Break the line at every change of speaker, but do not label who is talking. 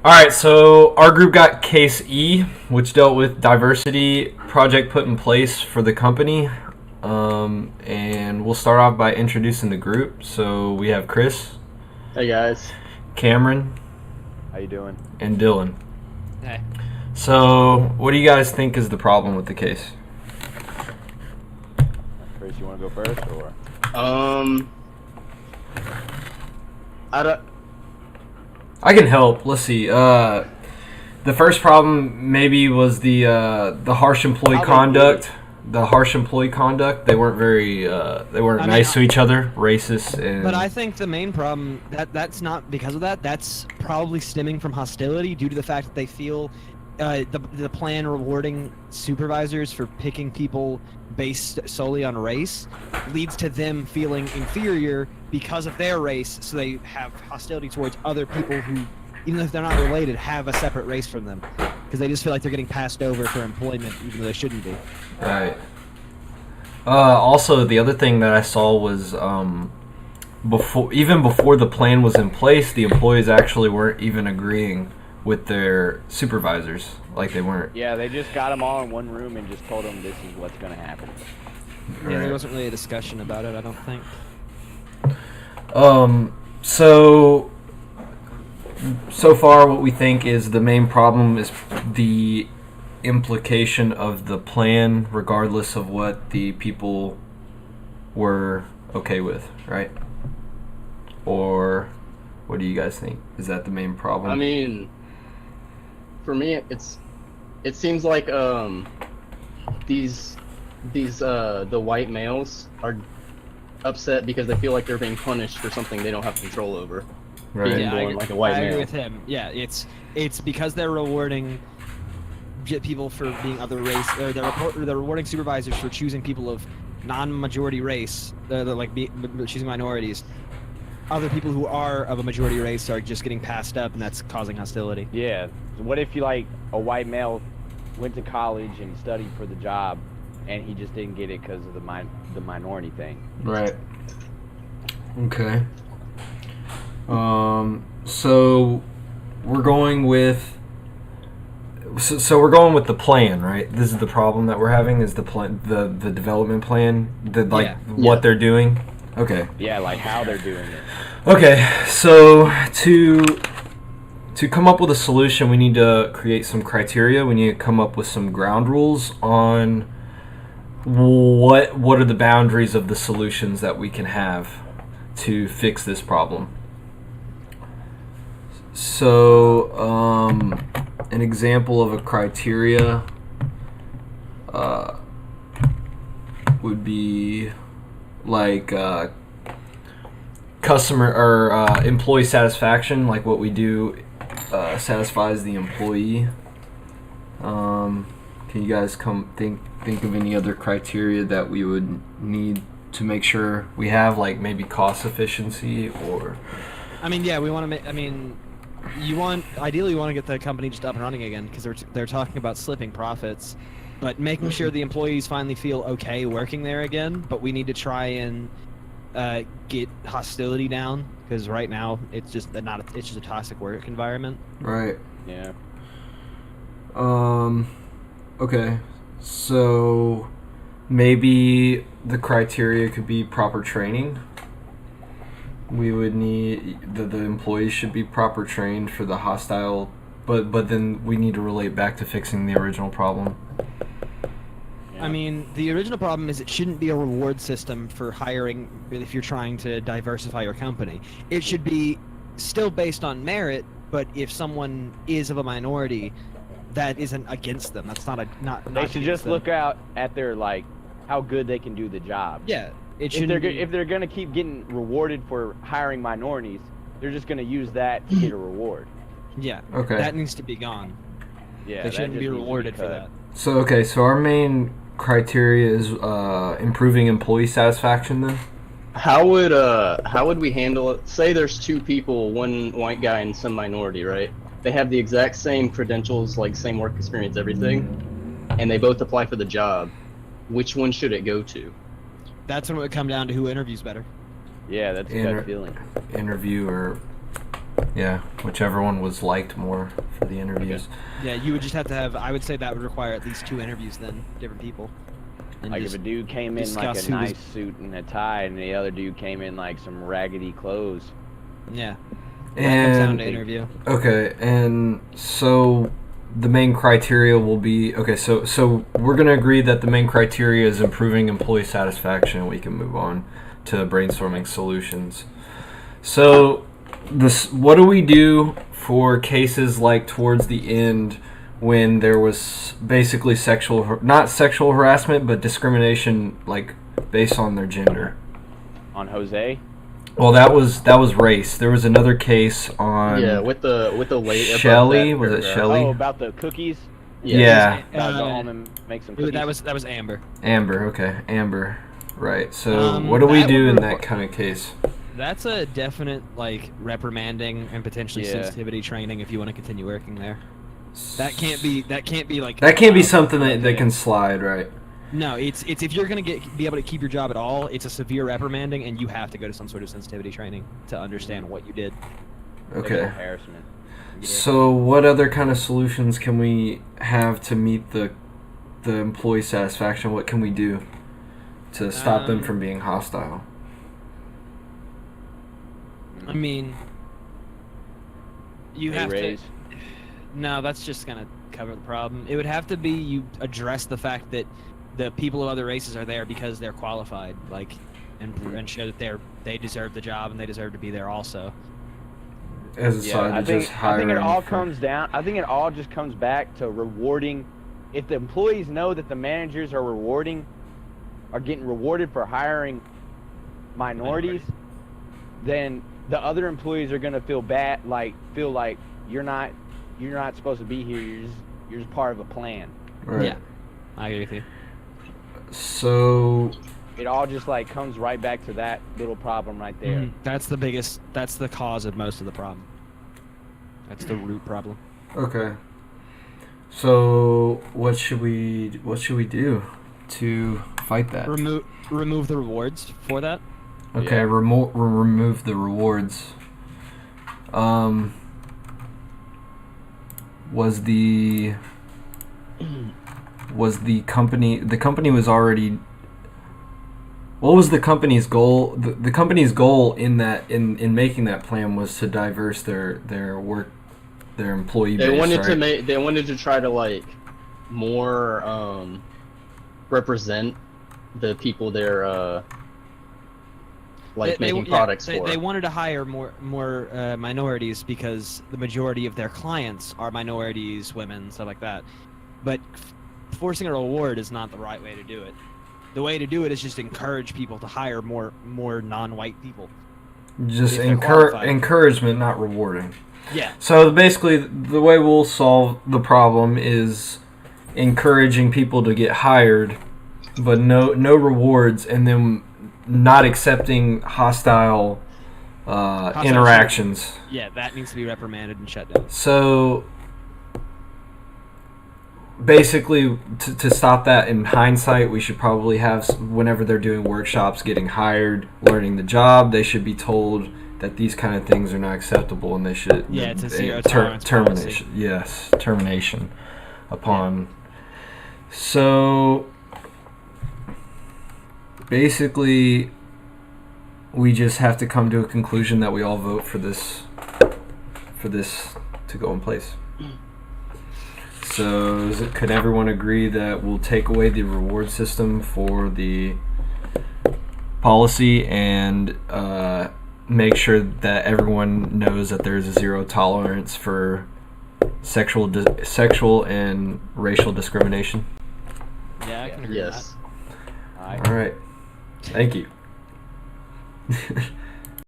All right, so our group got case E, which dealt with diversity project put in place for the company. And we'll start off by introducing the group. So we have Chris,
Hey guys.
Cameron,
How you doing?
and Dylan.
Hey.
So what do you guys think is the problem with the case?
Chris, you want to go first or?
I can help. Let's see. The first problem maybe was the harsh employee conduct. The harsh employee conduct. They weren't very. They weren't nice to each other. Racist. And
But I think the main problem that's not because of that. That's probably stemming from hostility due to the fact that they feel the plan rewarding supervisors for picking people based solely on race leads to them feeling inferior because of their race, so they have hostility towards other people who, even if they're not related, have a separate race from them, because they just feel like they're getting passed over for employment even though they shouldn't be.
Right. Also, the other thing that I saw was before the plan was in place, the employees actually weren't even agreeing with their supervisors. Like they weren't.
Yeah, they just got them all in one room and just told them this is what's going to happen.
Yeah, there wasn't really a discussion about it, I don't think.
So far what we think is the main problem is the implication of the plan, regardless of what the people were okay with, right? Or what do you guys think? Is that the main problem?
I mean, for me, it seems like these the white males are upset because they feel like they're being punished for something they don't have control over.
Right.
Being
Yeah,
born like a white
I agree
male.
with him. Yeah, it's because they're rewarding people for being other race, or they're rewarding supervisors for choosing people of non-majority race. They're choosing minorities. Other people who are of a majority race are just getting passed up, and that's causing hostility.
Yeah. So what if a white male went to college and studied for the job, and he just didn't get it because of the minority thing?
Right. Okay. So we're going with we're going with the plan, right? This is the problem that we're having is the plan, the development plan, what they're doing. Okay.
Yeah, like how they're doing it.
Okay. So to come up with a solution, we need to create some criteria. We need to come up with some ground rules on what are the boundaries of the solutions that we can have to fix this problem. So, an example of a criteria would be like customer or employee satisfaction, like what we do satisfies the employee. Can you guys think of any other criteria that we would need to make sure we have, like maybe cost efficiency or?
I mean, yeah, we want to make. I mean, ideally you want to get the company just up and running again, because they're talking about slipping profits, but making sure the employees finally feel okay working there again. But we need to try and get hostility down, because right now it's just a toxic work environment.
Right.
Yeah.
Okay. So maybe the criteria could be proper training. We would need the employees should be proper trained for the hostile, but then we need to relate back to fixing the original problem.
I mean, the original problem is it shouldn't be a reward system for hiring if you're trying to diversify your company. It should be still based on merit, but if someone is of a minority, that isn't against them. That's not.
They should just look out at their how good they can do the job.
Yeah,
If they're gonna keep getting rewarded for hiring minorities, they're just gonna use that to get a reward.
Yeah.
Okay.
That needs to be gone.
Yeah.
They
that
shouldn't
just
be
needs to
rewarded for
cut.
that.
So our main criteria is improving employee satisfaction. Then
How would we handle it? Say there's two people, one white guy and some minority, right? They have the exact same credentials, like same work experience, everything, and they both apply for the job. Which one should it go to?
That's when it would come down to who interviews better.
Yeah, that's a gut feeling.
interview or Yeah, whichever one was liked more for the interviews.
Yeah, you would just have to have. I would say that would require at least 2 interviews then, different people. And
Like if
just
a dude came in like
discuss
a
who was-
nice suit and a tie, and the other dude came in like some raggedy clothes.
yeah, that comes down
And
to interview.
okay, and so the main criteria will be okay. So we're gonna agree that the main criteria is improving employee satisfaction. We can move on to brainstorming solutions. So what do we do for cases like towards the end when there was basically not sexual harassment, but discrimination like based on their gender?
On Jose?
Well, that was race. There was another case on
with the late above
Shelley.
that
Was it
paragraph.
Shelley?
Oh, about the cookies?
Yeah.
About go
Uh,
home and make some cookies?
That was Amber.
Amber. Okay, Amber. Right. So what do
that
we do
would
in
requ-
that kind of case?
That's a definite like reprimanding and potentially
Yeah.
sensitivity training if you want to continue working there. That can't be like
That can't be something that can slide, right?
No, it's if you're gonna be able to keep your job at all, it's a severe reprimanding, and you have to go to some sort of sensitivity training to understand what you did.
Okay.
Sexual harassment.
So what other kind of solutions can we have to meet the employee satisfaction? What can we do to stop them from being hostile?
I mean, you
Pay
have
raise.
to. No, that's just gonna cover the problem. It would have to be you address the fact that the people of other races are there because they're qualified, like, and show that they deserve the job and they deserve to be there also.
As a side
I
to
think,
just
I think it
hiring
all
for-
comes down. I think it all just comes back to rewarding. If the employees know that the managers are getting rewarded for hiring minorities, then the other employees are gonna feel like you're not supposed to be here. You're just part of a plan.
Right.
Yeah, I agree with you.
So
It all just like comes right back to that little problem right there.
Mhm. That's the cause of most of the problem. That's the root problem.
okay. So what should we do to fight that?
Remove the rewards for that.
Okay,
Yeah.
remove the rewards. Was the company was already. What was the company's goal? The company's goal in making that plan was to diverse their employee base.
They wanted
right?
they wanted to try to like more represent the people they're making products for.
They wanted to hire more minorities because the majority of their clients are minorities, women, stuff like that. But forcing a reward is not the right way to do it. The way to do it is just encourage people to hire more non-white people.
Just
if they're qualified.
encouragement, not rewarding.
Yeah.
So basically, the way we'll solve the problem is encouraging people to get hired, but no rewards, and then not accepting hostile interactions.
Yeah, that needs to be reprimanded and shut down.
So basically, to stop that in hindsight, we should probably have, whenever they're doing workshops, getting hired, learning the job, they should be told that these kind of things are not acceptable, and they should
it's a zero tolerance
termination.
policy.
Yes, termination upon. So basically, we just have to come to a conclusion that we all vote for this to go in place. So could everyone agree that we'll take away the reward system for the policy and make sure that everyone knows that there's a zero tolerance for sexual and racial discrimination?
Yeah, I can agree
Yes.
All right.
All right. Thank you.